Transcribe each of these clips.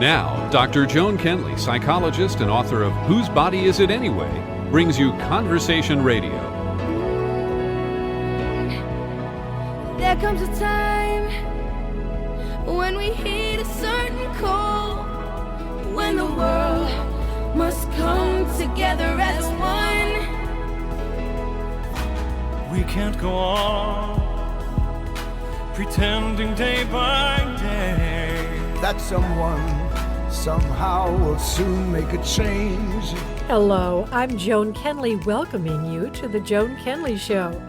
Now, Dr-Joan Kenley, psychologist and author of Whose Body Is It Anyway?, brings you Conversation Radio. There comes a time when we heed a certain call, when the world must come together as one. We can't go on pretending day by day that someone somehow will soon make a change. Hello, I'm Joan Kenley, welcoming you to the Joan Kenley Show,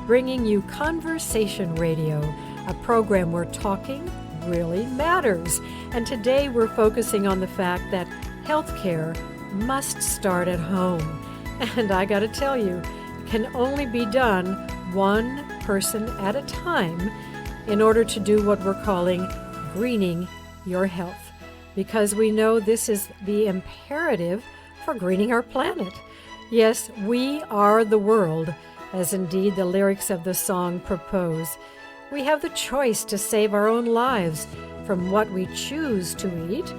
bringing you Conversation Radio, a program where talking really matters. And today we're focusing on the fact that healthcare must start at home. And I gotta tell you, it can only be done one person at a time in order to do what we're calling greening your health. Because we know this is the imperative for greening our planet. Yes, we are the world, as indeed the lyrics of the song propose. We have the choice to save our own lives, from what we choose to eat,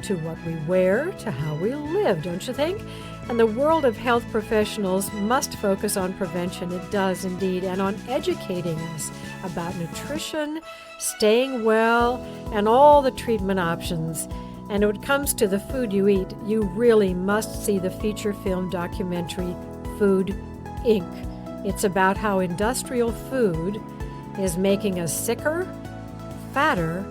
to what we wear, to how we live, don't you think? And the world of health professionals must focus on prevention. It does indeed, and on educating us about nutrition, staying well, and all the treatment options. And when it comes to the food you eat, you really must see the feature film documentary Food, Inc. It's about how industrial food is making us sicker, fatter,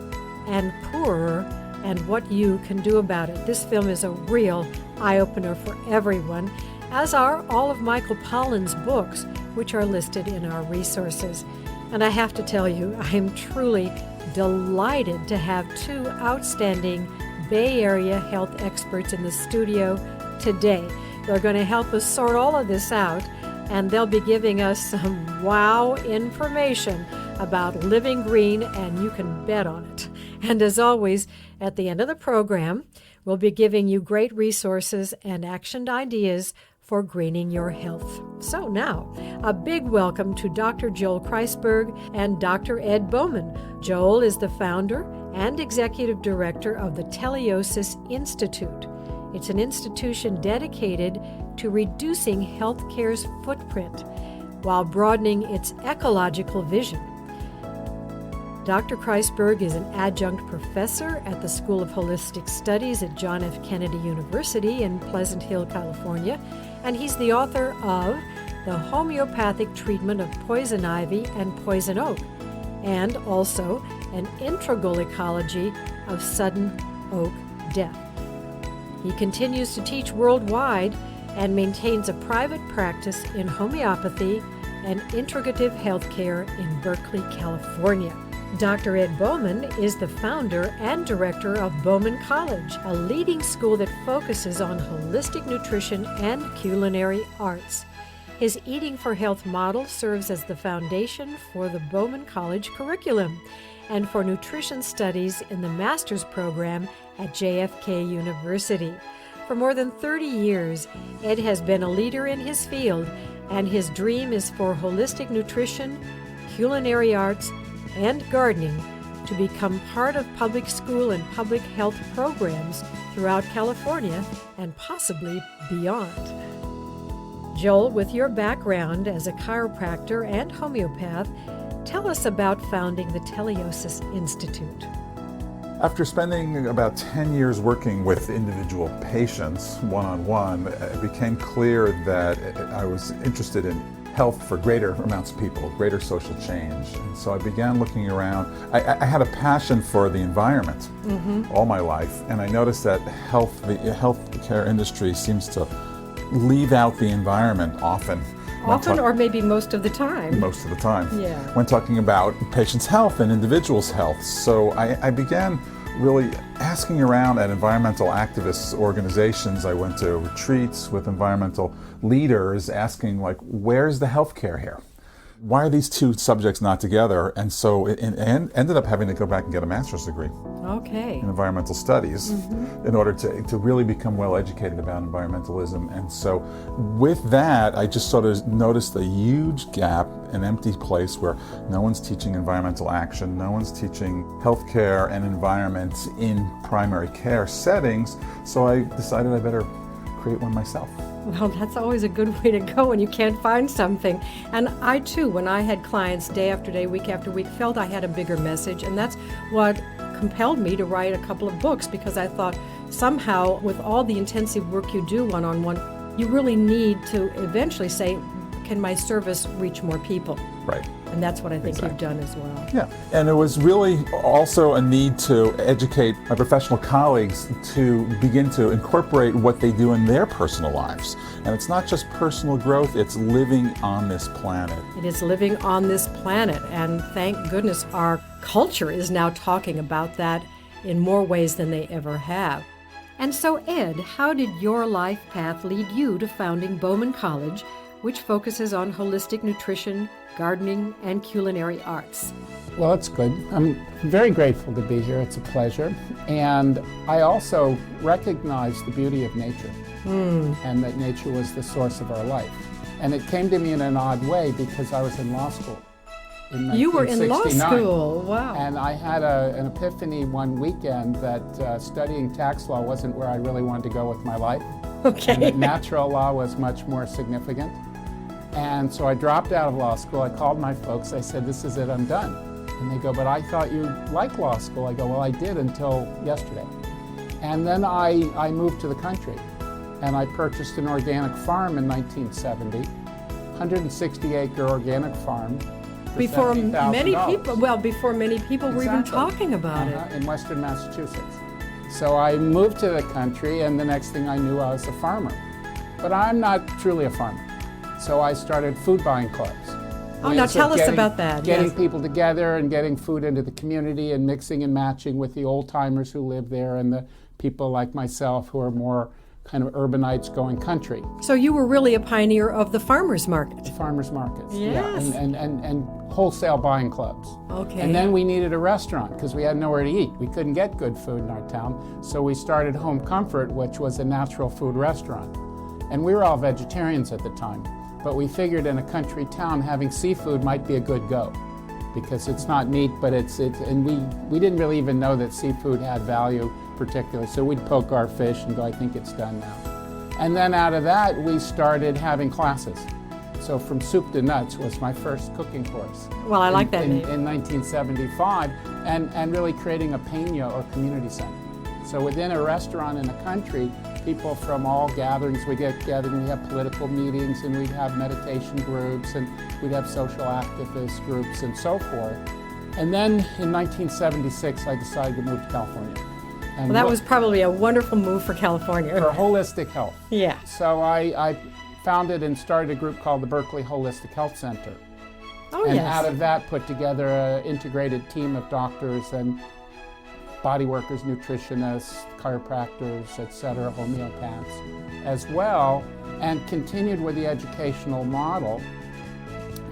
and poorer, and what you can do about it. This film is a real eye-opener for everyone, as are all of Michael Pollan's books, which are listed in our resources. And I have to tell you, I am truly delighted to have two outstanding Bay Area health experts in the studio today. They're going to help us sort all of this out, and they'll be giving us some wow information about living green, and you can bet on it. And as always, at the end of the program, we'll be giving you great resources and actioned ideas for greening your health. So now, a big welcome to Dr. Joel Kreisberg and Dr. Ed Bowman. Joel is the founder and executive director of the Teleosis Institute. It's an institution dedicated to reducing healthcare's footprint while broadening its ecological vision. Dr. Kreisberg is an adjunct professor at the School of Holistic Studies at John F. Kennedy University in Pleasant Hill, California, and he's the author of The Homeopathic Treatment of Poison Ivy and Poison Oak, and also An Integral Ecology of Sudden Oak Death. He continues to teach worldwide and maintains a private practice in homeopathy and integrative healthcare in Berkeley, California. Dr. Ed Bowman is the founder and director of Bowman College, a leading school that focuses on holistic nutrition and culinary arts. His Eating for Health model serves as the foundation for the Bowman College curriculum and for nutrition studies in the master's program at JFK University. For more than 30 years, Ed has been a leader in his field, and his dream is for holistic nutrition, culinary arts, and gardening to become part of public school and public health programs throughout California and possibly beyond. Joel, with your background as a chiropractor and homeopath, tell us about founding the Teleosis Institute. After spending about 10 years working with individual patients one-on-one, it became clear that I was interested in health for greater amounts of people, greater social change. And so I began looking around. I had a passion for the environment all my life, and I noticed that the healthcare industry seems to leave out the environment often. Or maybe most of the time. Most of the time. Yeah. When talking about patients' health and individuals' health. So I began really asking around at environmental activists organizations. I went to retreats with environmental leaders asking, like, where's the healthcare here? Why are these two subjects not together? And so it ended up having to go back and get a master's degree. Okay. in environmental studies in order to really become well educated about environmentalism. And so with that, I just sort of noticed a huge gap, an empty place where no one's teaching environmental action, no one's teaching healthcare and environment in primary care settings. So I decided I better create one myself. Well, that's always a good way to go when you can't find something. And I too, when I had clients day after day, week after week, felt I had a bigger message. And that's what compelled me to write a couple of books, because I thought somehow with all the intensive work you do one-on-one, you really need to eventually say, can my service reach more people? Right. And that's what I think Exactly. you've done as well. Yeah, and it was really also a need to educate my professional colleagues to begin to incorporate what they do in their personal lives. And it's not just personal growth, it's living on this planet. It is living on this planet, and thank goodness our culture is now talking about that in more ways than they ever have. And so, Ed, how did your life path lead you to founding Bowman College, which focuses on holistic nutrition, gardening, and culinary arts? Well, that's good. I'm very grateful to be here. It's a pleasure. And I also recognize the beauty of nature and that nature was the source of our life. And it came to me in an odd way because I was in law school in 1969. You were in law school, wow. And I had an epiphany one weekend that studying tax law wasn't where I really wanted to go with my life. Okay. And that natural law was much more significant. And so I dropped out of law school. I called my folks. I said, this is it, I'm done. And they go, but I thought you liked law school. I go, well, I did until yesterday. And then I moved to the country. And I purchased an organic farm in 1970, 160-acre organic farm. For Before many $70,000. people, before many people were even Exactly. talking about it. In Western Massachusetts. So I moved to the country, and the next thing I knew, I was a farmer. But I'm not truly a farmer. So I started food buying clubs. Oh, now tell us about that. Getting Yes. people together and getting food into the community and mixing and matching with the old timers who live there and the people like myself who are more kind of urbanites going country. So you were really a pioneer of the farmers market. Farmers markets. Yes. Yeah, and wholesale buying clubs. Okay. And then we needed a restaurant because we had nowhere to eat. We couldn't get good food in our town. So we started Home Comfort, which was a natural food restaurant. And we were all vegetarians at the time. But we figured in a country town having seafood might be a good go because it's not meat, but it's and we didn't really even know that seafood had value particularly. So we'd poke our fish and go, I think it's done now. And then out of that, we started having classes. So From Soup to Nuts was my first cooking course. Well, I like that name. In 1975, and really creating a peña or community center. So within a restaurant in the country, people from all gatherings, we get gathered, we have political meetings, and we'd have meditation groups, and we'd have social activist groups, and so forth. And then in 1976, I decided to move to California. And Well, that was probably a wonderful move for California. for holistic health. Yeah. So I founded and started a group called the Berkeley Holistic Health Center. Oh, And yes. out of that, put together an integrated team of doctors and body workers, nutritionists, chiropractors, etc., homeopaths as well, and continued with the educational model.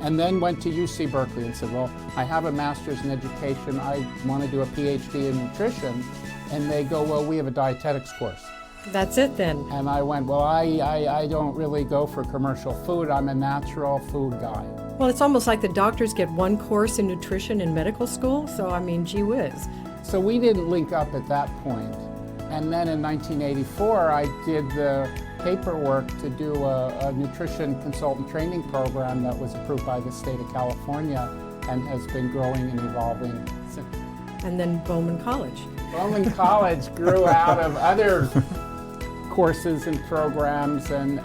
And then went to UC Berkeley and said, well, I have a master's in education. I want to do a PhD in nutrition. And they go, well, we have a dietetics course. That's it then. And I went, well, I don't really go for commercial food. I'm a natural food guy. Well, it's almost like the doctors get one course in nutrition in medical school, so I mean, gee whiz. So we didn't link up at that point. And then in 1984, I did the paperwork to do a nutrition consultant training program that was approved by the state of California and has been growing and evolving since. And then Bowman College. Bowman College grew out of other courses and programs and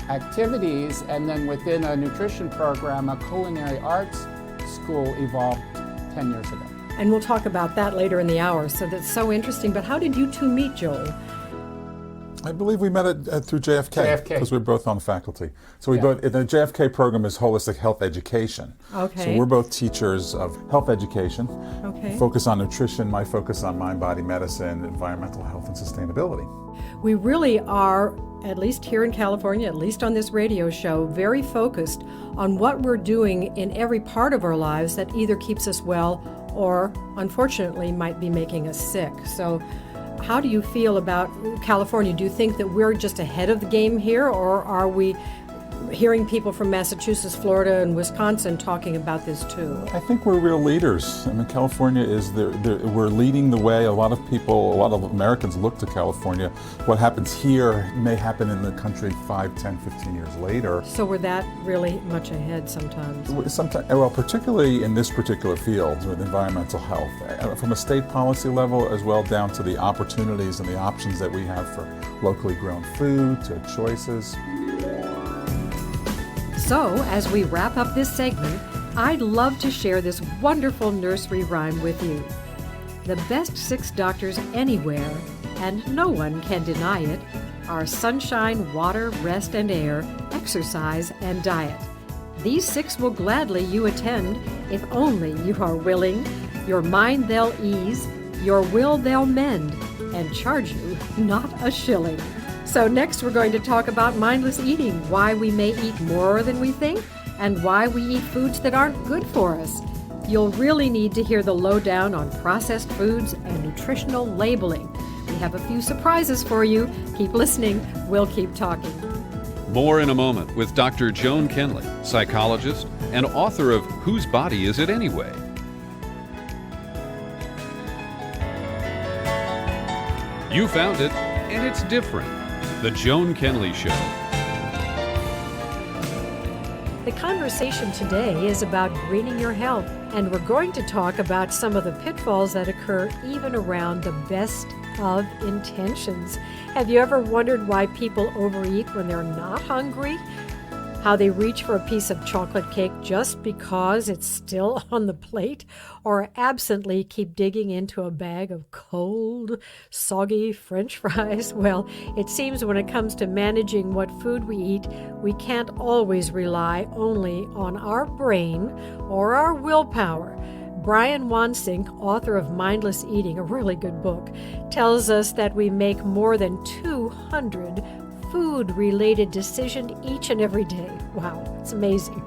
activities, and then within a nutrition program, a culinary arts school evolved 10 years ago. And we'll talk about that later in the hour, so that's so interesting. But how did you two meet, Joel? I believe we met through JFK because we're both on the faculty. So we Yeah. both, the JFK program is holistic health education. Okay. So we're both teachers of health education. Okay. Focus on nutrition, my focus on mind-body medicine, environmental health, and sustainability. We really are, at least here in California, at least on this radio show, very focused on what we're doing in every part of our lives that either keeps us well or unfortunately might be making us sick. So how do you feel about California? Do you think that we're just ahead of the game here, or are we hearing people from Massachusetts, Florida, and Wisconsin talking about this too? I think we're real leaders. I mean, California is we're leading the way. A lot of people, a lot of Americans look to California. What happens here may happen in the country 5, 10, 15 years later. So we're that really much ahead sometimes? Sometimes, well, particularly in this particular field with environmental health, from a state policy level as well down to the opportunities and the options that we have for locally grown food, to choices. So, as we wrap up this segment, I'd love to share this wonderful nursery rhyme with you. The best 6 doctors anywhere, and no one can deny it, are sunshine, water, rest and air, exercise, and diet. These 6 will gladly you attend, if only you are willing. Your mind they'll ease, your will they'll mend, and charge you not a shilling. So next we're going to talk about mindless eating, why we may eat more than we think, and why we eat foods that aren't good for us. You'll really need to hear the lowdown on processed foods and nutritional labeling. We have a few surprises for you. Keep listening. We'll keep talking. More in a moment with Dr. Joan Kenley, psychologist and author of Whose Body Is It Anyway? You found it, and it's different. The Joan Kenley Show. The conversation today is about greening your health, and we're going to talk about some of the pitfalls that occur even around the best of intentions. Have you ever wondered why people overeat when they're not hungry? How they reach for a piece of chocolate cake just because it's still on the plate, or absently keep digging into a bag of cold, soggy French fries? Well, it seems when it comes to managing what food we eat, we can't always rely only on our brain or our willpower. Brian Wansink, author of Mindless Eating, a really good book, tells us that we make more than 200 food-related decisions each and every day. Wow, it's amazing.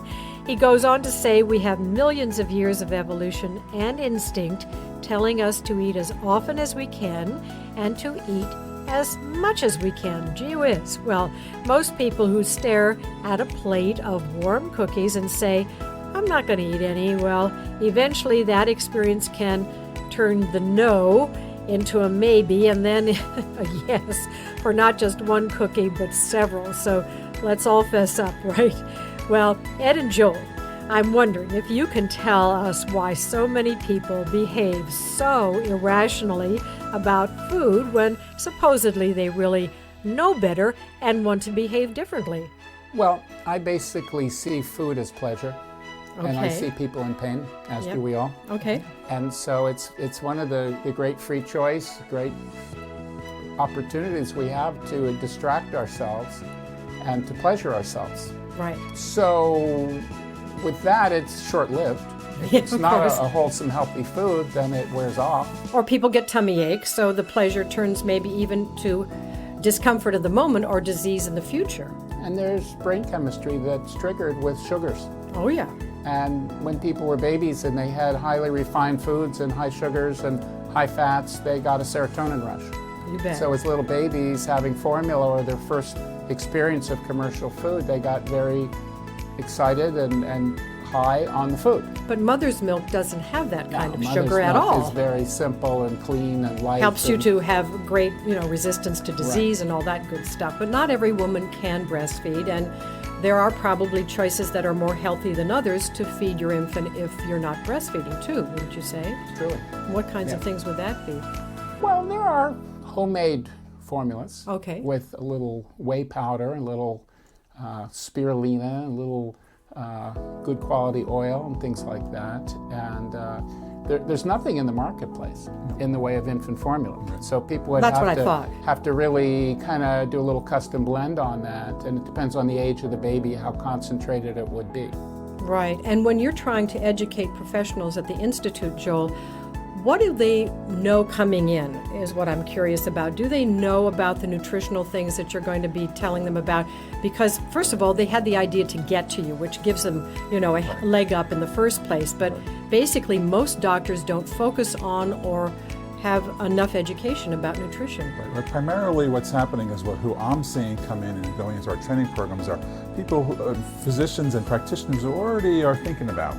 He goes on to say we have millions of years of evolution and instinct telling us to eat as often as we can and to eat as much as we can. Gee whiz. Well, most people who stare at a plate of warm cookies and say, I'm not going to eat any, well, eventually that experience can turn the no into a maybe, and then a yes for not just one cookie, but several. So let's all fess up, right? Well, Ed and Joel, I'm wondering if you can tell us why so many people behave so irrationally about food when supposedly they really know better and want to behave differently. Well, I basically see food as pleasure. And I see people in pain, as do we all. Okay. And so it's one of the great free choice, great opportunities we have to distract ourselves and to pleasure ourselves. Right. So with that, it's short-lived. If Yeah, it's of not course. a wholesome, healthy food, then it wears off. Or people get tummy aches, so the pleasure turns maybe even to discomfort of the moment or disease in the future. And there's brain chemistry that's triggered with sugars. Oh, yeah. And when people were babies and they had highly refined foods and high sugars and high fats, they got a serotonin rush. You bet. So as little babies having formula or their first experience of commercial food, they got very excited and high on the food. But mother's milk doesn't have that kind of Mother's sugar at milk all. is very simple and clean and light. Helps you and- to have great, resistance to disease and all that good stuff. But not every woman can breastfeed, and there are probably choices that are more healthy than others to feed your infant if you're not breastfeeding too, wouldn't you say? Truly. What kinds of Yeah. things would that be? Well, there are homemade formulas. Okay. With a little whey powder, a little spirulina, a little good quality oil and things like that. And there's nothing in the marketplace in the way of infant formula. So people would That's have, what I to, thought. have to really kind of do a little custom blend on that. And it depends on the age of the baby, how concentrated it would be. Right. And when you're trying to educate professionals at the Institute, Joel, What do they know coming in is what I'm curious about. Do they know about the nutritional things that you're going to be telling them about? Because first of all, they had the idea to get to you, which gives them, a leg up in the first place. But basically, most doctors don't focus on or have enough education about nutrition. But primarily what's happening is who I'm seeing come in and going into our training programs are people, physicians and practitioners who already are thinking about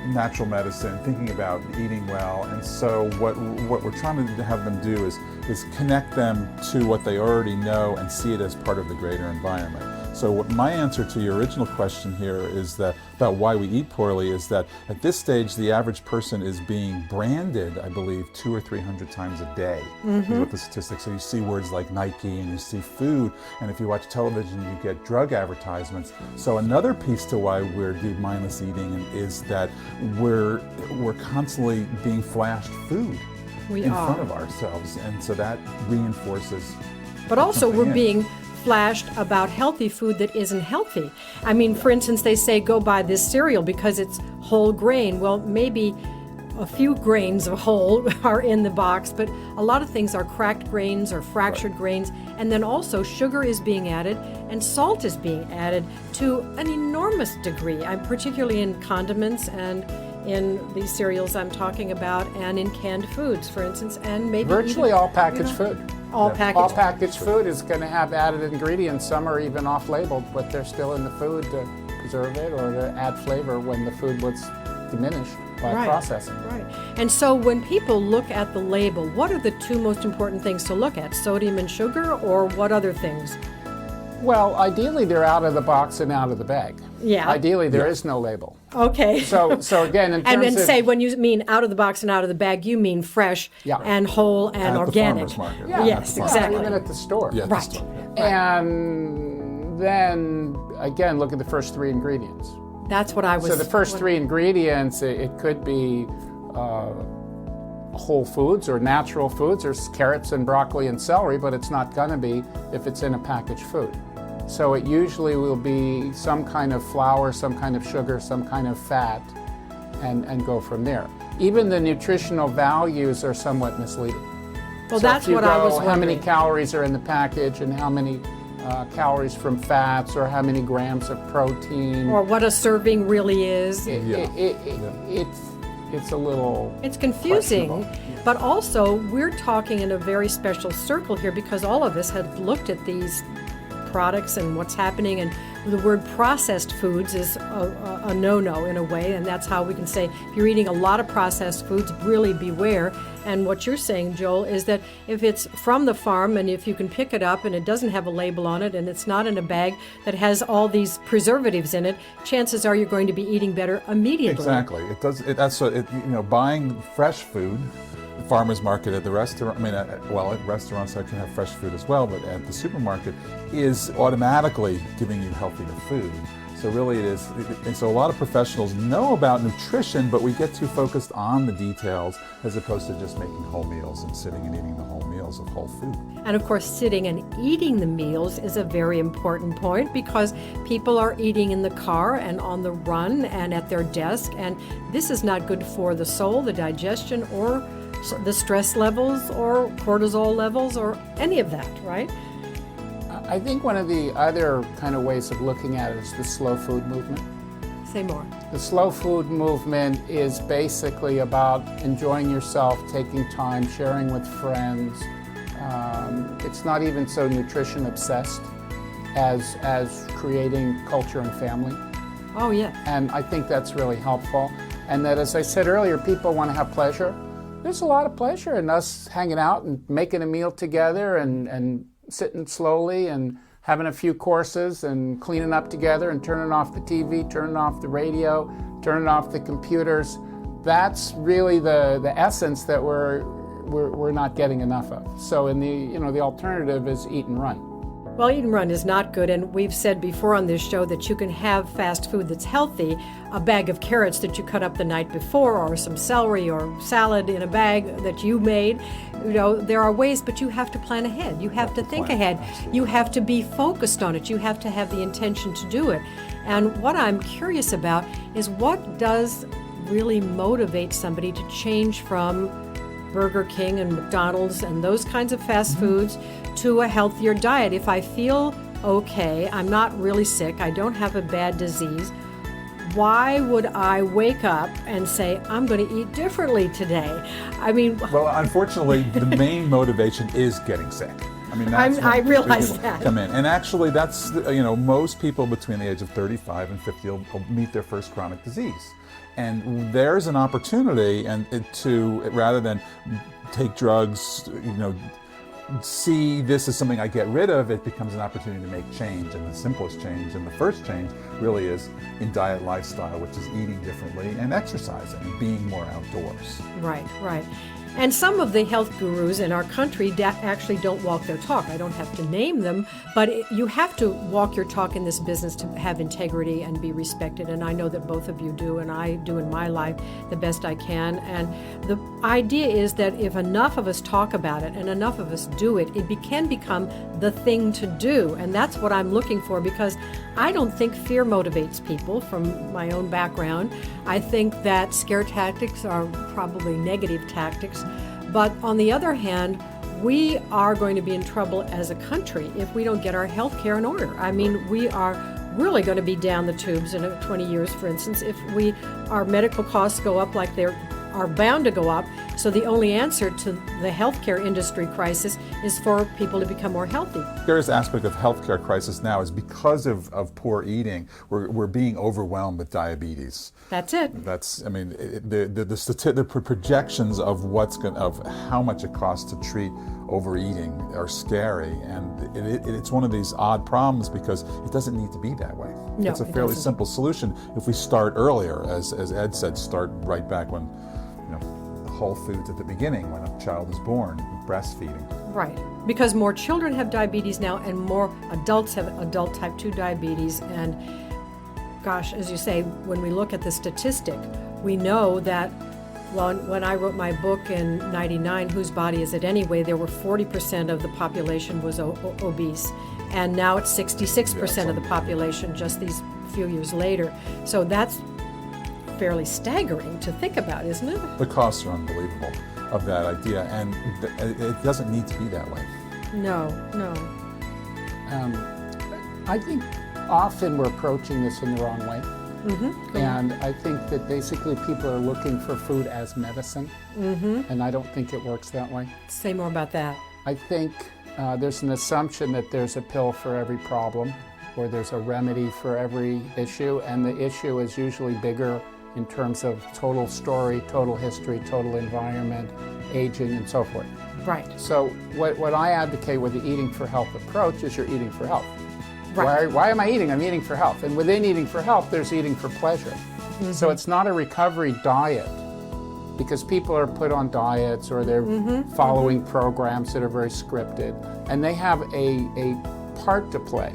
natural medicine, thinking about eating well, and so what we're trying to have them do is connect them to what they already know and see it as part of the greater environment. So what my answer to your original question here is that about why we eat poorly is that at this stage the average person is being branded, I believe, 200 or 300 times a day is what the statistics. So you see words like Nike and you see food, and if you watch television you get drug advertisements. So another piece to why we do mindless eating is that we're constantly being flashed food in front of ourselves, and so that reinforces. But also we're in. being flashed about healthy food that isn't healthy. I mean, for instance, they say go buy this cereal because it's whole grain. Well, maybe a few grains of whole are in the box, but a lot of things are cracked grains or fractured grains. And then also sugar is being added and salt is being added to an enormous degree. I'm particularly in condiments and in these cereals I'm talking about, and in canned foods, for instance, and maybe virtually all packaged food. All packaged food is going to have added ingredients. Some are even off-labeled, but they're still in the food to preserve it or to add flavor when the food was diminished by processing. Right. And so when people look at the label, what are the two most important things to look at? Sodium and sugar, or what other things? Well, ideally they're out of the box and out of the bag. Yeah. Ideally there is no label. Okay. So again, in terms and of... say when you mean out of the box and out of the bag, you mean fresh and whole and at organic. The farmer's market. Yeah, Yes, yeah, exactly. Even at the store. Yeah, Right. And then, again, look at the first three ingredients. That's what I was... So the first three ingredients, it could be whole foods or natural foods. There's carrots and broccoli and celery, but it's not going to be if it's in a packaged food. So it usually will be some kind of flour, some kind of sugar, some kind of fat, and go from there. Even the nutritional values are somewhat misleading. Well, So that's if you what I was go, wondering. how many calories are in the package and how many calories from fats or how many grams of protein. Or what a serving really is. It's a little... It's confusing, questionable. but also we're talking in a very special circle here because all of us have looked at these products and what's happening, and the word processed foods is a no-no in a way, and that's how we can say if you're eating a lot of processed foods, really beware. And what you're saying, Joel, is that if it's from the farm and if you can pick it up and it doesn't have a label on it and it's not in a bag that has all these preservatives in it, chances are you're going to be eating better immediately. Exactly. It does. Buying fresh food, farmers market at the restaurant. At restaurants I can have fresh food as well, but at the supermarket is automatically giving you healthier food. So really it is, and so a lot of professionals know about nutrition, but we get too focused on the details as opposed to just making whole meals and sitting and eating the whole meals of whole food. And of course, sitting and eating the meals is a very important point because people are eating in the car and on the run and at their desk, and this is not good for the soul, the digestion, or the stress levels or cortisol levels or any of that, right? I think one of the other kind of ways of looking at it is the slow food movement. Say more. The slow food movement is basically about enjoying yourself, taking time, sharing with friends. It's not even so nutrition obsessed as creating culture and family. Oh, yeah. And I think that's really helpful. And that, as I said earlier, people want to have pleasure. There's a lot of pleasure in us hanging out and making a meal together and sitting slowly and having a few courses and cleaning up together and turning off the TV, turning off the radio, turning off the computers. That's really the essence that we're not getting enough of. So the alternative is eat and run. Well, eat and run is not good, and we've said before on this show that you can have fast food that's healthy, a bag of carrots that you cut up the night before, or some celery or salad in a bag that you made. There are ways, but you have to plan ahead. You have to think ahead. Absolutely. You have to be focused on it. You have to have the intention to do it. And what I'm curious about is what does really motivate somebody to change from Burger King and McDonald's and those kinds of fast foods to a healthier diet? If I feel okay, I'm not really sick, I don't have a bad disease, why would I wake up and say, I'm going to eat differently today? I mean, Well, unfortunately, the main motivation is getting sick. I mean, that's I when realize people that. come in. And actually, that's, most people between the age of 35 and 50 will meet their first chronic disease. And there's an opportunity to, rather than take drugs, see this as something I get rid of, it becomes an opportunity to make change. And the simplest change and the first change really is in diet lifestyle, which is eating differently and exercising and being more outdoors. Right, right. And some of the health gurus in our country actually don't walk their talk. I don't have to name them, but you have to walk your talk in this business to have integrity and be respected. And I know that both of you do, and I do in my life the best I can. And the idea is that if enough of us talk about it and enough of us do it, it can become the thing to do. And that's what I'm looking for, because I don't think fear motivates people from my own background. I think that scare tactics are probably negative tactics. But on the other hand, we are going to be in trouble as a country if we don't get our health care in order. I mean, we are really going to be down the tubes in 20 years, for instance, if our medical costs go up like they are bound to go up. So the only answer to the healthcare industry crisis is for people to become more healthy. Serious aspect of healthcare crisis now is because of poor eating, we're being overwhelmed with diabetes. That's it. That's, I mean, the projections of of how much it costs to treat overeating are scary, and it's one of these odd problems because it doesn't need to be that way. No, it's a it fairly doesn't. simple solution if we start earlier, as Ed said, start right back when, Whole Foods at the beginning, when a child is born, breastfeeding. Right, because more children have diabetes now and more adults have adult type 2 diabetes. And gosh, as you say, when we look at the statistic, we know that, well, when I wrote my book in '99, Whose Body Is It Anyway, there were 40% of the population was obese. And now it's 66% of the population just these few years later. So that's fairly staggering to think about, isn't it? The costs are unbelievable of that idea, and it doesn't need to be that way. No. I think often we're approaching this in the wrong way. And I think that basically people are looking for food as medicine, and I don't think it works that way. Say more about that. I think there's an assumption that there's a pill for every problem, or there's a remedy for every issue, and the issue is usually bigger in terms of total story, total history, total environment, aging, and so forth. Right. So what I advocate with the eating for health approach is you're eating for health. Right. Why am I eating? I'm eating for health. And within eating for health, there's eating for pleasure. So it's not a recovery diet, because people are put on diets or they're following programs that are very scripted, and they have a part to play.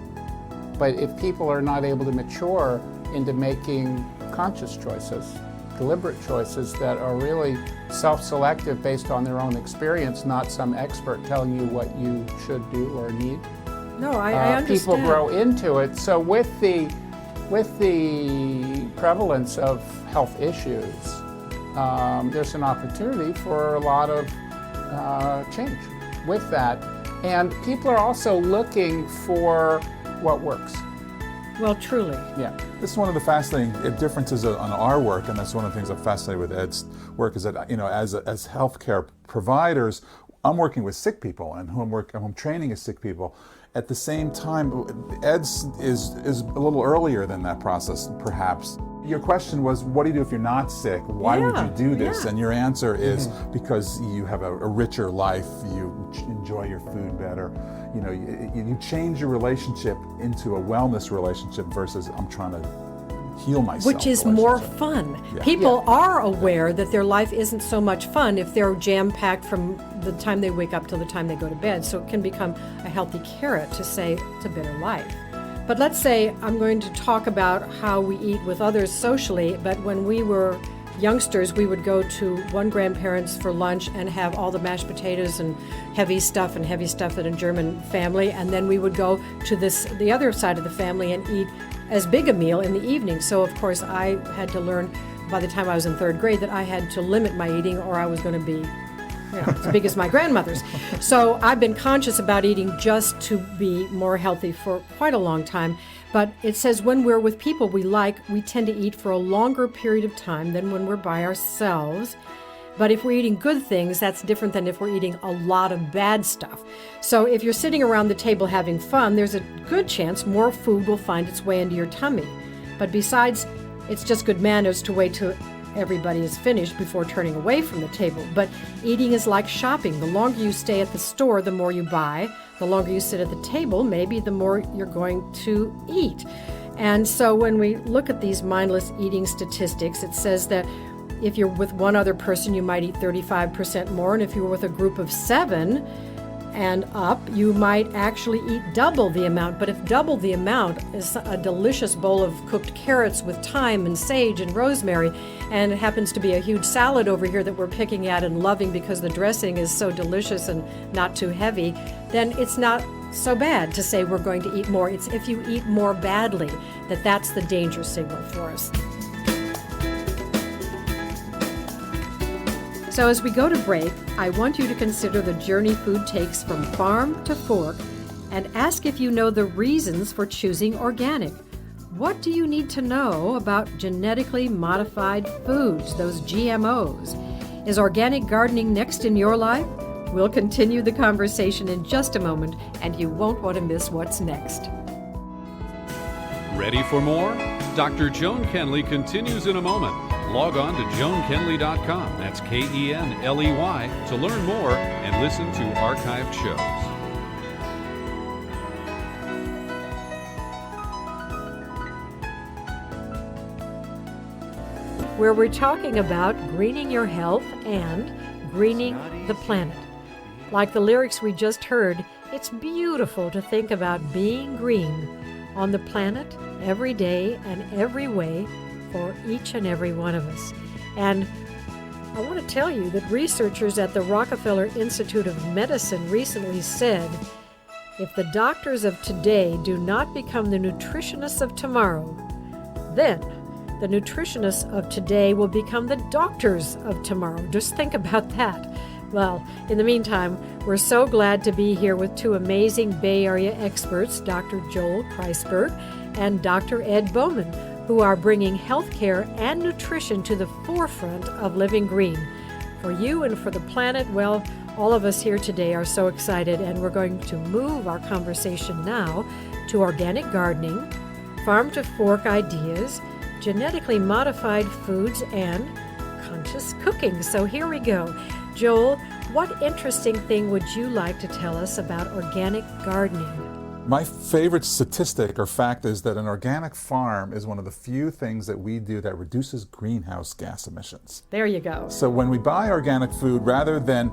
But if people are not able to mature into making conscious choices, deliberate choices that are really self-selective based on their own experience, not some expert telling you what you should do or need. No, I understand. People grow into it. So with the prevalence of health issues, there's an opportunity for a lot of change with that. And people are also looking for what works. Well, truly. Yeah. This is one of the fascinating differences on our work, and that's one of the things I'm fascinated with Ed's work, is that, as healthcare providers, I'm working with sick people, and who I'm training as sick people. At the same time, Ed's is a little earlier than that process, perhaps. Your question was, what do you do if you're not sick? Why would you do this? Yeah. And your answer is because you have a richer life, you enjoy your food better. You change your relationship into a wellness relationship versus I'm trying to heal myself. Which is more fun. Yeah. People are aware that their life isn't so much fun if they're jam-packed from the time they wake up till the time they go to bed. So it can become a healthy carrot to say it's a better life. But let's say I'm going to talk about how we eat with others socially, but when we were youngsters, we would go to one grandparent's for lunch and have all the mashed potatoes and heavy stuff in a German family, and then we would go to the other side of the family and eat as big a meal in the evening. So of course I had to learn by the time I was in third grade that I had to limit my eating or I was going to be as big as my grandmother's. So I've been conscious about eating just to be more healthy for quite a long time. But it says when we're with people we like, we tend to eat for a longer period of time than when we're by ourselves. But if we're eating good things, that's different than if we're eating a lot of bad stuff. So if you're sitting around the table having fun, there's a good chance more food will find its way into your tummy. But besides, it's just good manners to wait till everybody is finished before turning away from the table. But eating is like shopping. The longer you stay at the store, the more you buy. The longer you sit at the table, maybe the more you're going to eat. And so when we look at these mindless eating statistics, it says that if you're with one other person, you might eat 35% more. And if you're with a group of 7 and up, you might actually eat double the amount. But if double the amount is a delicious bowl of cooked carrots with thyme and sage and rosemary, and it happens to be a huge salad over here that we're picking at and loving because the dressing is so delicious and not too heavy, then it's not so bad to say we're going to eat more. It's if you eat more badly that's the danger signal for us. So as we go to break, I want you to consider the journey food takes from farm to fork and ask if you know the reasons for choosing organic. What do you need to know about genetically modified foods, those GMOs? Is organic gardening next in your life? We'll continue the conversation in just a moment, and you won't want to miss what's next. Ready for more? Dr. Joan Kenley continues in a moment. Log on to joankenley.com, that's Kenley, to learn more and listen to archived shows. Where we're talking about greening your health and greening the planet. Like the lyrics we just heard, it's beautiful to think about being green on the planet every day and every way for each and every one of us. And I want to tell you that researchers at the Rockefeller Institute of Medicine recently said, if the doctors of today do not become the nutritionists of tomorrow, then the nutritionists of today will become the doctors of tomorrow. Just think about that. Well, in the meantime, we're so glad to be here with 2 amazing Bay Area experts, Dr. Joel Kreisberg and Dr. Ed Bowman, who are bringing healthcare and nutrition to the forefront of living green. For you and for the planet, well, all of us here today are so excited, and we're going to move our conversation now to organic gardening, farm to fork ideas, genetically modified foods, and conscious cooking. So here we go. Joel, what interesting thing would you like to tell us about organic gardening? My favorite statistic or fact is that an organic farm is one of the few things that we do that reduces greenhouse gas emissions. There you go. So when we buy organic food, rather than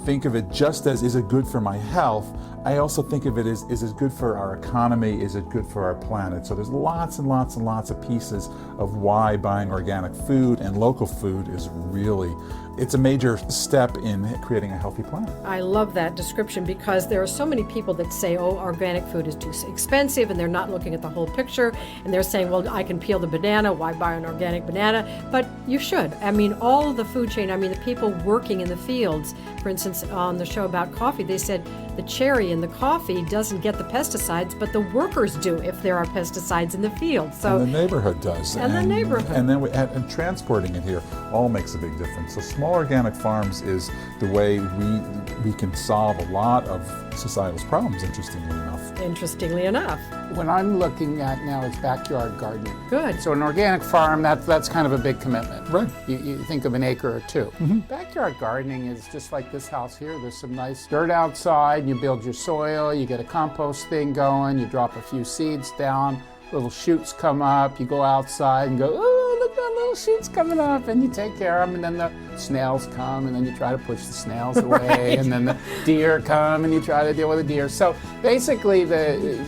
think of it just as, is it good for my health, I also think of it as, is it good for our economy, is it good for our planet? So there's lots and lots and lots of pieces of why buying organic food and local food is really, it's a major step in creating a healthy planet. I love that description because there are so many people that say, oh, organic food is too expensive, and they're not looking at the whole picture, and they're saying, well, I can peel the banana, why buy an organic banana? But you should. I mean, all of the food chain, I mean, the people working in the fields, for instance, on the show about coffee, they said the cherry in the coffee doesn't get the pesticides, but the workers do if there are pesticides in the field. So and the neighborhood does. And the neighborhood. And then and transporting it here all makes a big difference. So small organic farms is the way we can solve a lot of societal's problems, interestingly enough. Interestingly enough. What I'm looking at now is backyard gardening. Good. So an organic farm, that's kind of a big commitment. Right. You think of an acre or 2. Mm-hmm. Backyard gardening is just like this house here. There's some nice dirt outside. You build your soil. You get a compost thing going. You drop a few seeds down. Little shoots come up. You go outside and go, oh, look at that little shoots coming up. And you take care of them. And then the snails come. And then you try to push the snails away. Right. And then the deer come. And you try to deal with the deer. So basically,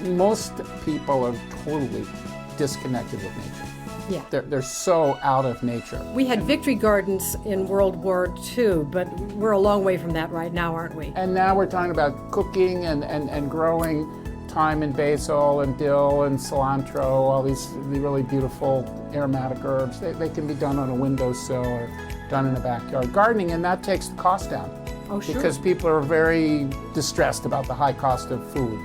most people are totally disconnected with nature. Yeah. They're so out of nature. We had victory gardens in World War II, but we're a long way from that right now, aren't we? And now we're talking about cooking and growing thyme and basil and dill and cilantro, all these really beautiful aromatic herbs. They can be done on a windowsill or done in a backyard gardening, and that takes the cost down. Oh, sure. Because people are very distressed about the high cost of food.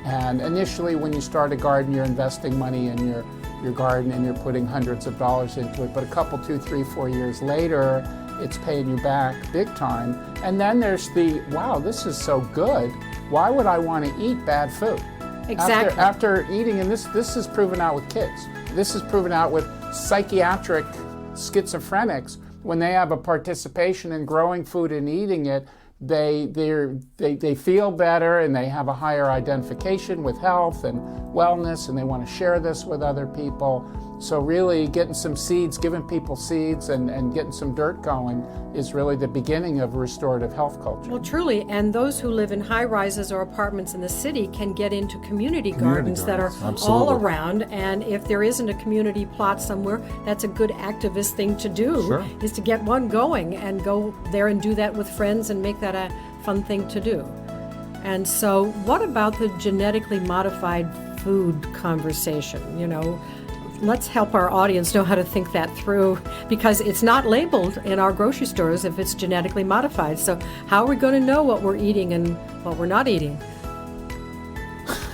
And initially, when you start a garden, you're investing money in your garden and you're putting hundreds of dollars into it. But a couple, 2, 3, 4 years later, it's paying you back big time. And then there's the, wow, this is so good. Why would I want to eat bad food? Exactly. After eating, and this is proven out with kids. This is proven out with psychiatric schizophrenics. When they have a participation in growing food and eating it, they feel better and they have a higher identification with health and wellness, and they want to share this with other people. So really getting some seeds, giving people seeds and getting some dirt going is really the beginning of restorative health culture. Well, truly, and those who live in high-rises or apartments in the city can get into community gardens that are all around, and if there isn't a community plot somewhere, that's a good activist thing to do, is to get one going and go there and do that with friends and make that a fun thing to do. And so what about the genetically modified food conversation? You know, let's help our audience know how to think that through, because it's not labeled in our grocery stores if it's genetically modified. So how are we going to know what we're eating and what we're not eating?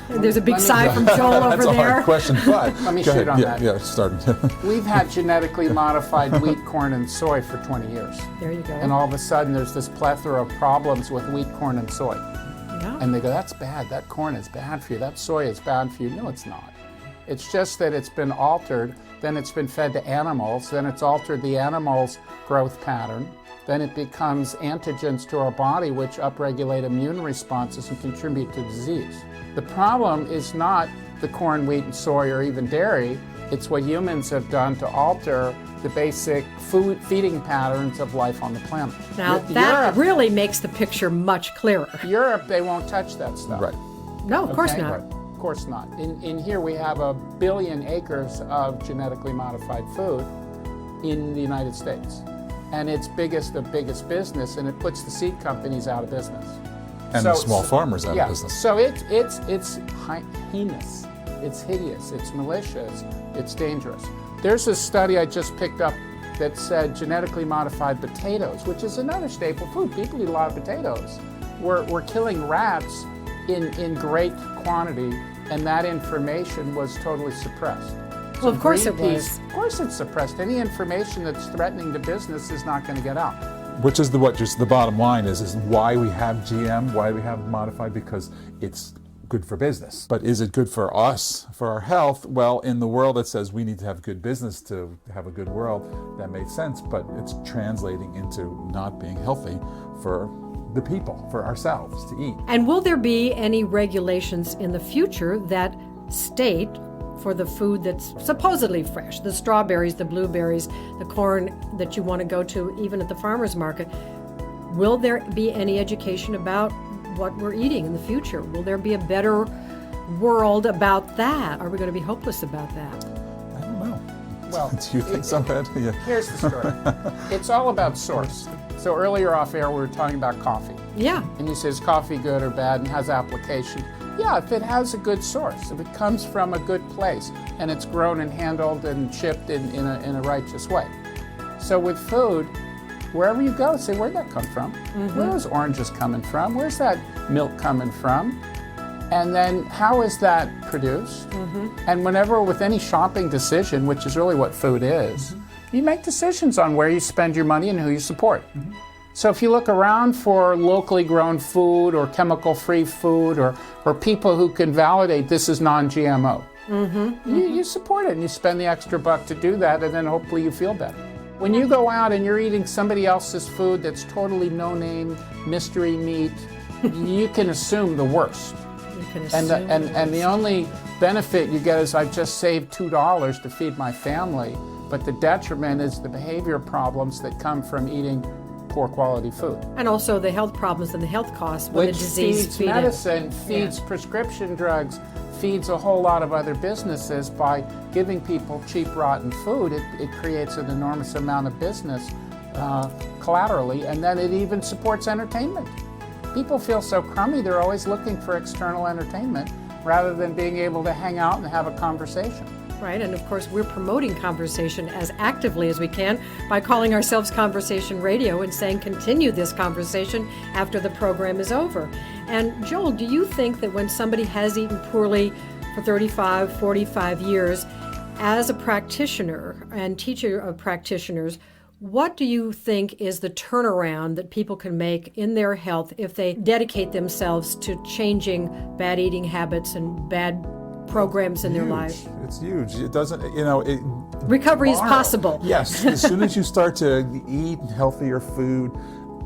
There's a big sigh from Joel over there. That's a hard question, but let me shoot on that. Yeah, start. We've had genetically modified wheat, corn, and soy for 20 years. There you go. And all of a sudden there's this plethora of problems with wheat, corn, and soy. Yeah. And they go, that's bad, that corn is bad for you, that soy is bad for you. No, it's not. It's just that it's been altered, then it's been fed to animals, then it's altered the animal's growth pattern, then it becomes antigens to our body which upregulate immune responses and contribute to disease. The problem is not the corn, wheat, and soy, or even dairy. It's what humans have done to alter the basic feeding patterns of life on the planet. Now, that really makes the picture much clearer. Europe, they won't touch that stuff. Right. No, of course Okay? not. Of course not. In here, we have 1 billion acres of genetically modified food in the United States. And it's the biggest business, and it puts the seed companies out of business. And the small farmers out of business. So it's heinous, it's hideous, it's malicious, it's dangerous. There's a study I just picked up that said genetically modified potatoes, which is another staple food. People eat a lot of potatoes. We're killing rats in great quantity, and that information was totally suppressed. Well, of course it was. Of course it's suppressed. Any information that's threatening to business is not going to get out. Which is just the bottom line is why we have GM, why we have modified, because it's good for business. But is it good for us, for our health? Well, in the world that says we need to have good business to have a good world, that makes sense, but it's translating into not being healthy for the people, for ourselves to eat. And will there be any regulations in the future that state for the food that's supposedly fresh, the strawberries, the blueberries, the corn that you want to go to even at the farmer's market, will there be any education about what we're eating in the future? Will there be a better world about that? Are we going to be hopeless about that? I don't know. Well, do you think so, Ed? Yeah. Here's the story. It's all about source. So earlier off air, we were talking about coffee. Yeah. And you say, is coffee good or bad and has application? Yeah, if it has a good source, if it comes from a good place and it's grown and handled and shipped in a righteous way. So with food, wherever you go, say, where'd that come from? Where are those oranges coming from? Where's that milk coming from? And then how is that produced? And whenever with any shopping decision, which is really what food is, you make decisions on where you spend your money and who you support. So if you look around for locally grown food or chemical-free food or people who can validate this is non-GMO, you support it and you spend the extra buck to do that, and then hopefully you feel better. When you go out and you're eating somebody else's food that's totally no-name, mystery meat, you can assume the worst. You can And assume the only benefit you get is I just saved $2 to feed my family, but the detriment is the behavior problems that come from eating poor quality food. and also the health problems and the health costs when the Which disease feeds feed in. medicine, feeds prescription drugs, feeds a whole lot of other businesses. By giving people cheap, rotten food, it creates an enormous amount of business collaterally, and then it even supports entertainment. People feel so crummy, they're always looking for external entertainment. rather than being able to hang out and have a conversation. Right, and of course we're promoting conversation as actively as we can by calling ourselves Conversation Radio and saying continue this conversation after the program is over. And Joel, do you think that when somebody has eaten poorly for 35, 45 years, as a practitioner and teacher of practitioners, what do you think is the turnaround that people can make in their health if they dedicate themselves to changing bad eating habits and bad programs in their life? It's huge. It doesn't, Recovery is possible. Yes, as soon as you start to eat healthier food,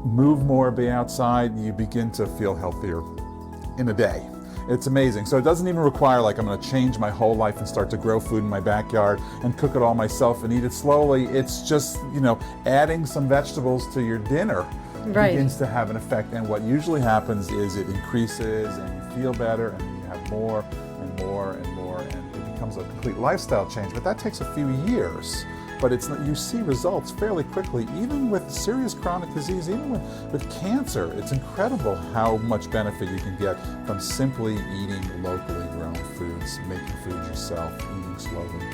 move more, be outside, you begin to feel healthier in a day. It's amazing. So it doesn't even require like I'm going to change my whole life and start to grow food in my backyard and cook it all myself and eat it slowly. It's just, adding some vegetables to your dinner begins to have an effect. And what usually happens is it increases and you feel better and you have more and more and more, and it becomes a complete lifestyle change. But that takes a few years. But you see results fairly quickly, even with serious chronic disease, even with cancer. It's incredible how much benefit you can get from simply eating locally grown foods, making food yourself, eating slowly.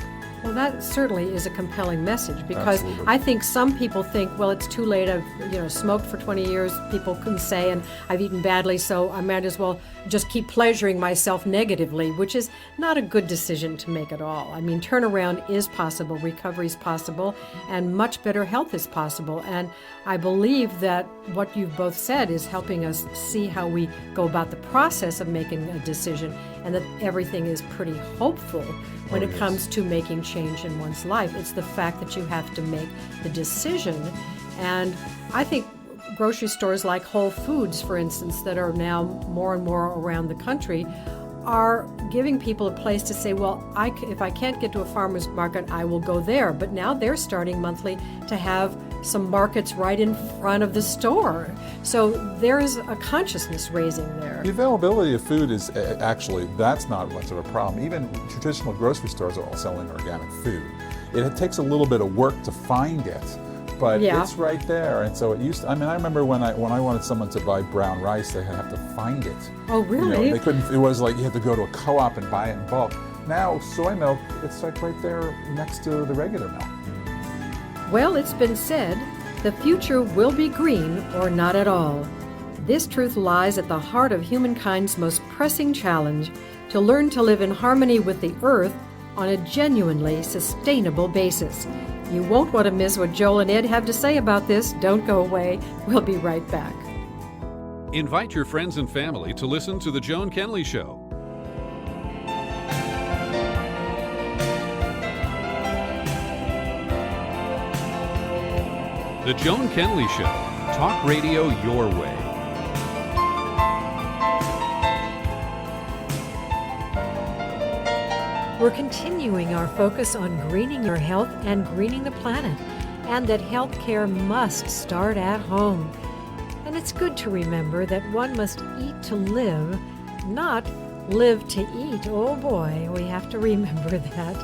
Well, that certainly is a compelling message, because Absolutely. I think some people think, well, it's too late. I've smoked for 20 years, people can say, and I've eaten badly, so I might as well just keep pleasuring myself negatively, which is not a good decision to make at all. I mean, turnaround is possible, recovery is possible, and much better health is possible. And I believe that what you've both said is helping us see how we go about the process of making a decision, and that everything is pretty hopeful when it comes to making change in one's life. It's the fact that you have to make the decision. And I think grocery stores like Whole Foods, for instance, that are now more and more around the country, are giving people a place to say, well, if I can't get to a farmer's market, I will go there. But now they're starting monthly to have some markets right in front of the store. So there is a consciousness raising there. The availability of food is actually, that's not much of a problem. Even traditional grocery stores are all selling organic food. It takes a little bit of work to find it, but it's right there. And so I remember when I wanted someone to buy brown rice, they had to find it. Oh, really? They couldn't, it was like you had to go to a co-op and buy it in bulk. Now, soy milk, it's like right there next to the regular milk. Well, it's been said, the future will be green or not at all. This truth lies at the heart of humankind's most pressing challenge, to learn to live in harmony with the earth on a genuinely sustainable basis. You won't want to miss what Joel and Ed have to say about this. Don't go away. We'll be right back. Invite your friends and family to listen to The Joan Kenley Show. The Joan Kenley Show. Talk radio your way. We're continuing our focus on greening your health and greening the planet, and that health care must start at home. And it's good to remember that one must eat to live, not live to eat. Oh boy, we have to remember that.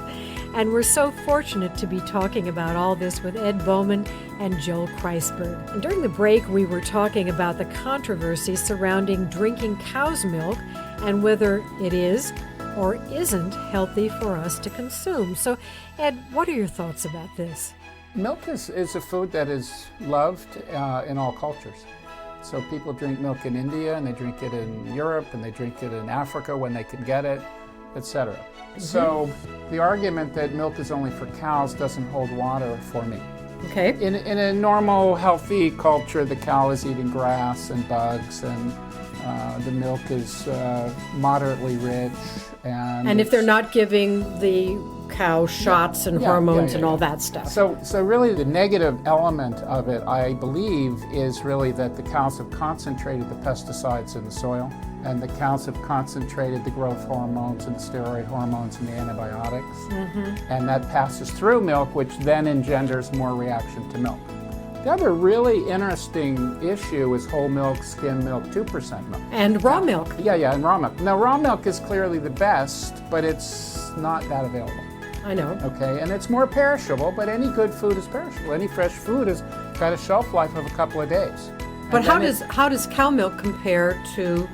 And we're so fortunate to be talking about all this with Ed Bowman and Joel Kreisberg. And during the break, we were talking about the controversy surrounding drinking cow's milk and whether it is or isn't healthy for us to consume. So, Ed, what are your thoughts about this? Milk is a food that is loved in all cultures. So people drink milk in India, and they drink it in Europe, and they drink it in Africa when they can get it, etc. So the argument that milk is only for cows doesn't hold water for me. Okay. In a normal, healthy culture, the cow is eating grass and bugs, and the milk is moderately rich. And if they're not giving the cow shots and hormones and all that stuff. So really the negative element of it, I believe, is really that the cows have concentrated the pesticides in the soil, and the cows have concentrated the growth hormones and the steroid hormones and the antibiotics. And that passes through milk, which then engenders more reaction to milk. The other really interesting issue is whole milk, skim milk, 2% milk. And raw milk. Yeah, and raw milk. Now, raw milk is clearly the best, but it's not that available. I know. Okay, and it's more perishable, but any good food is perishable. Any fresh food has got a shelf life of a couple of days. But how does cow milk compare to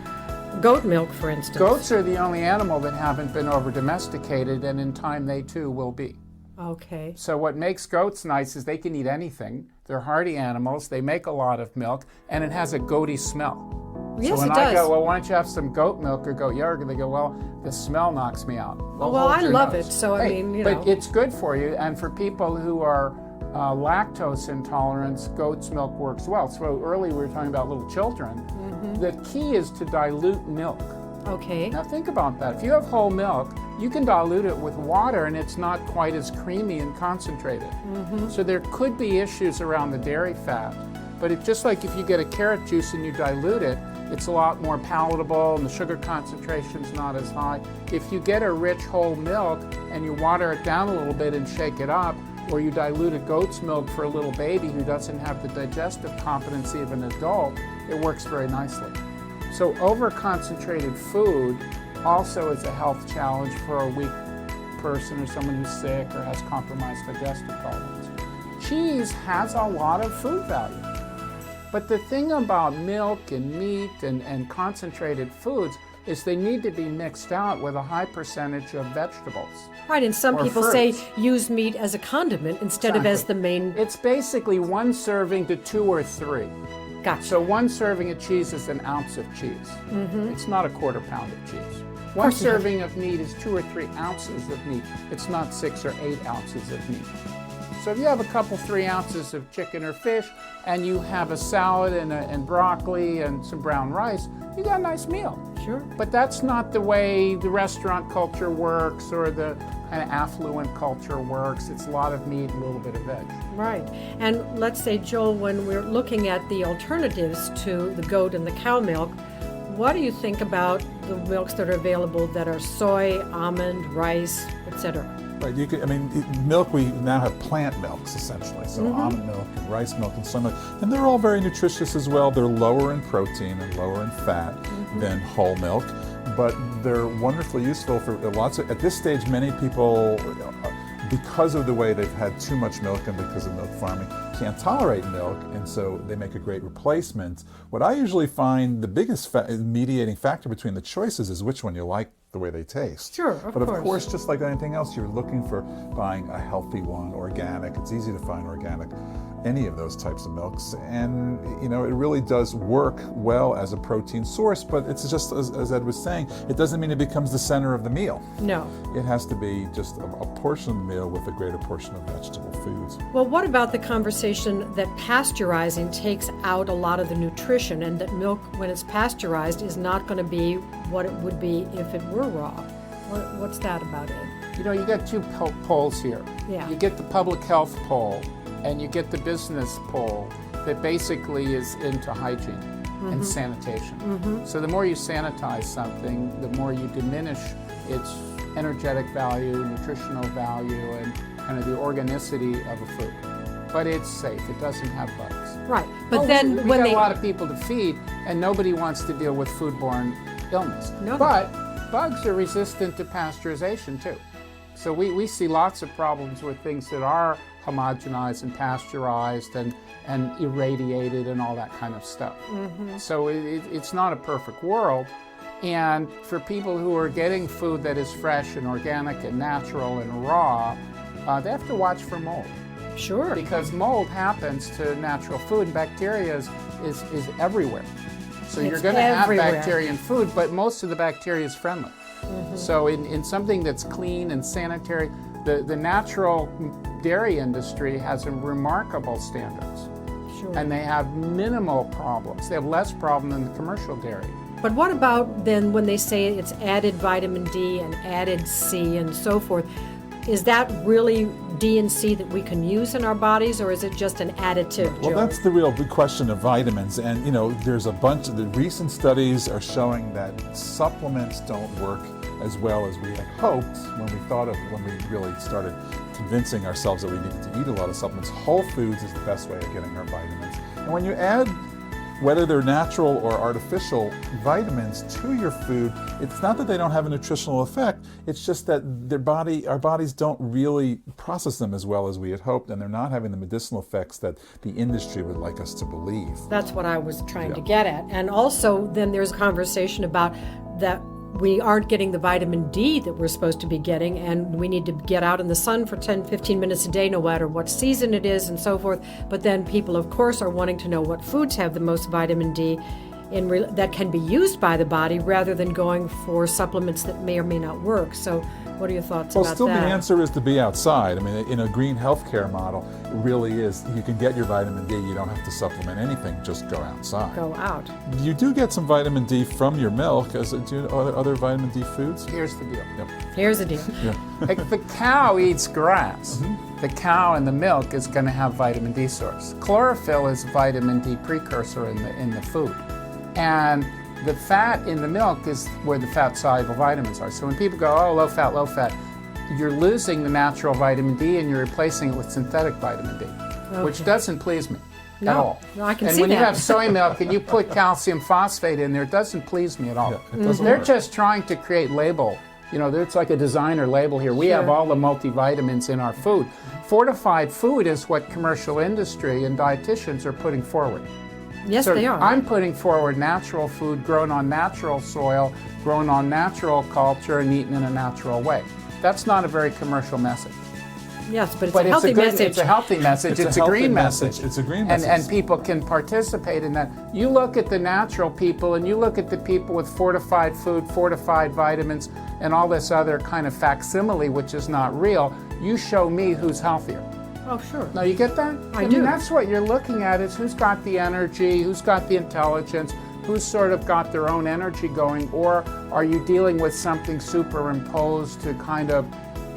goat milk, for instance. Goats are the only animal that haven't been over-domesticated, and in time they too will be. Okay. So what makes goats nice is they can eat anything. They're hardy animals, they make a lot of milk, and it has a goaty smell. Yes, so when it does. I go, well, why don't you have some goat milk or goat yogurt? They go, well, the smell knocks me out. Well, hold I your love nose. it, so I mean, you know. But it's good for you, and for people who are lactose intolerant, goat's milk works well. So earlier we were talking about little children. The key is to dilute milk. Okay. Now think about that. If you have whole milk, you can dilute it with water and it's not quite as creamy and concentrated. So there could be issues around the dairy fat, but it's just like if you get a carrot juice and you dilute it, it's a lot more palatable and the sugar concentration's not as high. If you get a rich whole milk and you water it down a little bit and shake it up, or you dilute a goat's milk for a little baby who doesn't have the digestive competency of an adult, it works very nicely. So over-concentrated food also is a health challenge for a weak person or someone who's sick or has compromised digestive problems. Cheese has a lot of food value. But the thing about milk and meat and concentrated foods is they need to be mixed out with a high percentage of vegetables. Right, and some Or people say fruits. use meat as a condiment instead of as the main. It's basically 1 serving to 2 or 3. Gotcha. So 1 serving of cheese is an ounce of cheese. It's not a quarter pound of cheese. 1 course you have- serving of meat is 2 or 3 ounces of meat. It's not 6 or 8 ounces of meat. So if you have a couple, 3 ounces of chicken or fish, and you have a salad and broccoli and some brown rice, you got a nice meal. Sure. But that's not the way the restaurant culture works or the kind of affluent culture works. It's a lot of meat and a little bit of veg. Right. And let's say, Joel, when we're looking at the alternatives to the goat and the cow milk, what do you think about the milks that are available that are soy, almond, rice, etc.? Right, you could, I mean, milk, we now have plant milks essentially, so almond milk and rice milk and soy milk, and they're all very nutritious as well. They're lower in protein and lower in fat than whole milk, but they're wonderfully useful for lots of, at this stage, many people, because of the way they've had too much milk and because of milk farming, can't tolerate milk, and so they make a great replacement. What I usually find the biggest mediating factor between the choices is which one you like the way they taste. Sure, of But of course. course, just like anything else, you're looking for buying a healthy one, organic. It's easy to find organic, any of those types of milks. And, you know, it really does work well as a protein source, but it's just, as Ed was saying, it doesn't mean it becomes the center of the meal. No. It has to be just a portion of the meal with a greater portion of vegetable foods. Well, what about the conversation that pasteurizing takes out a lot of the nutrition and that milk, when it's pasteurized, is not going to be what it would be if it were raw? What's that about, Ed? You know, you get 2 poles here. Yeah. You get the public health pole and you get the business pole that basically is into hygiene and sanitation. So the more you sanitize something, the more you diminish its energetic value, nutritional value, and kind of the organicity of a food. But it's safe. It doesn't have bugs. Right. But Oh, then we when got they a lot of people to feed, and nobody wants to deal with foodborne illness. No. But bugs are resistant to pasteurization too. So we see lots of problems with things that are homogenized and pasteurized and irradiated and all that kind of stuff. So it's not a perfect world. And for people who are getting food that is fresh and organic and natural and raw, they have to watch for mold. Sure. Because mold happens to natural food, and bacteria is everywhere. So you're It's going to have everywhere. bacteria in food, but most of the bacteria is friendly. So in something that's clean and sanitary, the natural dairy industry has some remarkable standards. Sure. And they have minimal problems. They have less problem than the commercial dairy. But what about then when they say it's added vitamin D and added C and so forth? Is that really D and C that we can use in our bodies, or is it just an additive? Well, Joe? that's the real big question of vitamins. And, you know, there's a bunch of the recent studies are showing that supplements don't work as well as we had hoped when we really started convincing ourselves that we needed to eat a lot of supplements. Whole foods is the best way of getting our vitamins. And when you add whether they're natural or artificial vitamins to your food, it's not that they don't have a nutritional effect, it's just that our bodies don't really process them as well as we had hoped, and they're not having the medicinal effects that the industry would like us to believe. That's what I was trying to get at. And also, then there's conversation about that we aren't getting the vitamin D that we're supposed to be getting, and we need to get out in the sun for 10, 15 minutes a day, no matter what season it is and so forth. But then people, of course, are wanting to know what foods have the most vitamin D that can be used by the body, rather than going for supplements that may or may not work. So what are your thoughts about that? Well, still the answer is to be outside. I mean, in a green healthcare model, it really is. You can get your vitamin D. You don't have to supplement anything. Just go outside. Go out. You do get some vitamin D from your milk. Do you know other vitamin D foods? Here's the deal. Yep. Here's the deal. Like the cow eats grass. The cow and the milk is going to have vitamin D source. Chlorophyll is a vitamin D precursor in the food. And the fat in the milk is where the fat-soluble vitamins are. So when people go, oh, low fat, you're losing the natural vitamin D and you're replacing it with synthetic vitamin D, which doesn't please me at all. No, I can and see when that. you have soy milk and you put calcium phosphate in there, it doesn't please me at all. Yeah, it doesn't They're work. just trying to create label. You know, it's like a designer label here. We have all the multivitamins in our food. Fortified food is what commercial industry and dietitians are putting forward. Yes, So they are. I'm putting forward natural food grown on natural soil, grown on natural culture, and eaten in a natural way. That's not a very commercial message. Yes, but it's But a healthy message. It's a healthy message. It's a healthy green message. It's a green And message. people can participate in that. You look at the natural people and you look at the people with fortified food, fortified vitamins, and all this other kind of facsimile, which is not real. You show me who's healthier. Oh, sure. Now, you get that? I mean, do. that's what you're looking at, is who's got the energy, who's got the intelligence, who's sort of got their own energy going, or are you dealing with something superimposed to kind of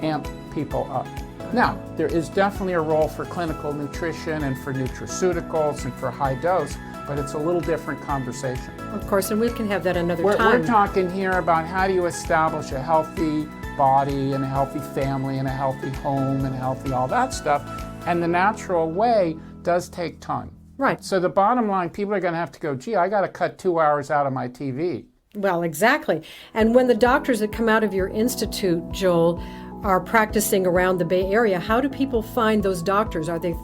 amp people up? Now, there is definitely a role for clinical nutrition and for nutraceuticals and for high dose, but it's a little different conversation. Of course, and we can have that another We're time. talking here about how do you establish a healthy body and a healthy family and a healthy home and healthy all that stuff. And the natural way does take time. Right. So the bottom line, people are going to have to go, gee, I got to cut 2 hours out of my TV. Well, exactly. And when the doctors that come out of your institute, Joel, are practicing around the Bay Area, how do people find those doctors? Are they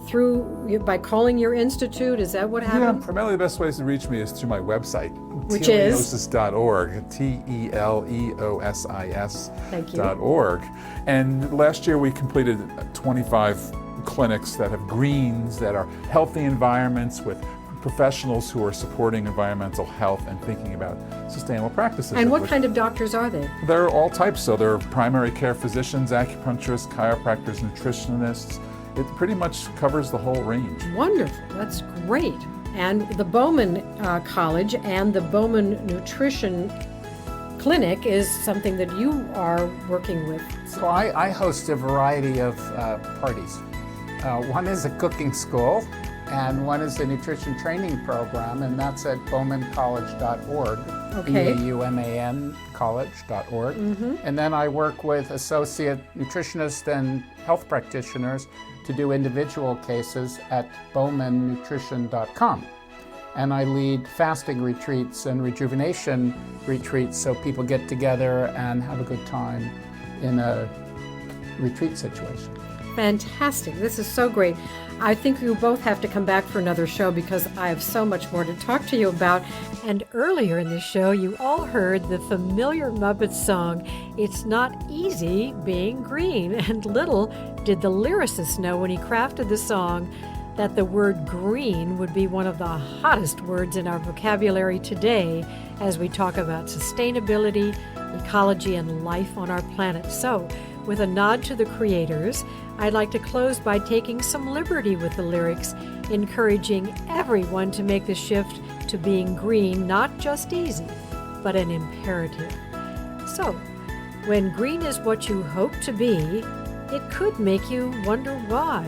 by calling your institute? Is that what Yeah, happens? primarily the best ways to reach me is through my website, Which is? teleosis.org, teleosis.org. And last year we completed 25 clinics that have greens, that are healthy environments with professionals who are supporting environmental health and thinking about sustainable practices. And what kind of doctors are they? They're all types. So they're primary care physicians, acupuncturists, chiropractors, nutritionists. It pretty much covers the whole range. Wonderful. That's great. And the Bowman College and the Bowman Nutrition Clinic is something that you are working with. So I host a variety of parties. One is a cooking school, and one is a nutrition training program, and that's at bowmancollege.org, Okay. BAUMAN college.org. And then I work with associate nutritionists and health practitioners to do individual cases at bowmannutrition.com. And I lead fasting retreats and rejuvenation retreats so people get together and have a good time in a retreat situation. Fantastic. This is so great. I think you both have to come back for another show because I have so much more to talk to you about. And earlier in the show, you all heard the familiar Muppets song, It's Not Easy Being Green. And little did the lyricist know when he crafted the song that the word green would be one of the hottest words in our vocabulary today as we talk about sustainability, ecology, and life on our planet. So, with a nod to the creators, I'd like to close by taking some liberty with the lyrics, encouraging everyone to make the shift to being green not just easy, but an imperative. So, when green is what you hope to be, it could make you wonder why.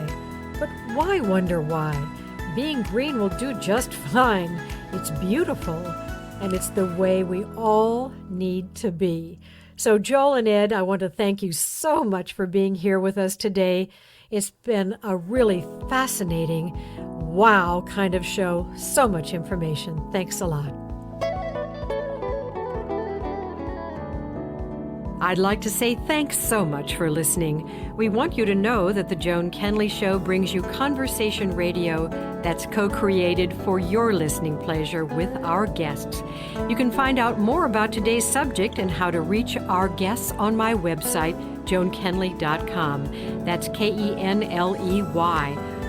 But why wonder why? Being green will do just fine. It's beautiful, and it's the way we all need to be. So Joel and Ed, I want to thank you so much for being here with us today. It's been a really fascinating, wow kind of show. So much information. Thanks a lot. I'd like to say thanks so much for listening. We want you to know that The Joan Kenley Show brings you conversation radio that's co-created for your listening pleasure with our guests. You can find out more about today's subject and how to reach our guests on my website, joankenley.com. That's Kenley,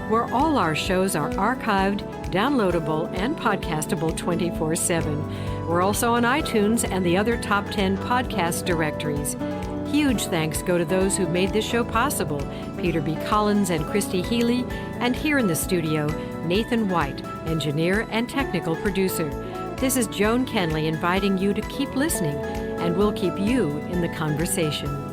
where all our shows are archived, downloadable, and podcastable 24/7. We're also on iTunes and the other top 10 podcast directories. Huge thanks go to those who made this show possible, Peter B. Collins and Christy Healy, and here in the studio, Nathan White, engineer and technical producer. This is Joan Kenley inviting you to keep listening, and we'll keep you in the conversation.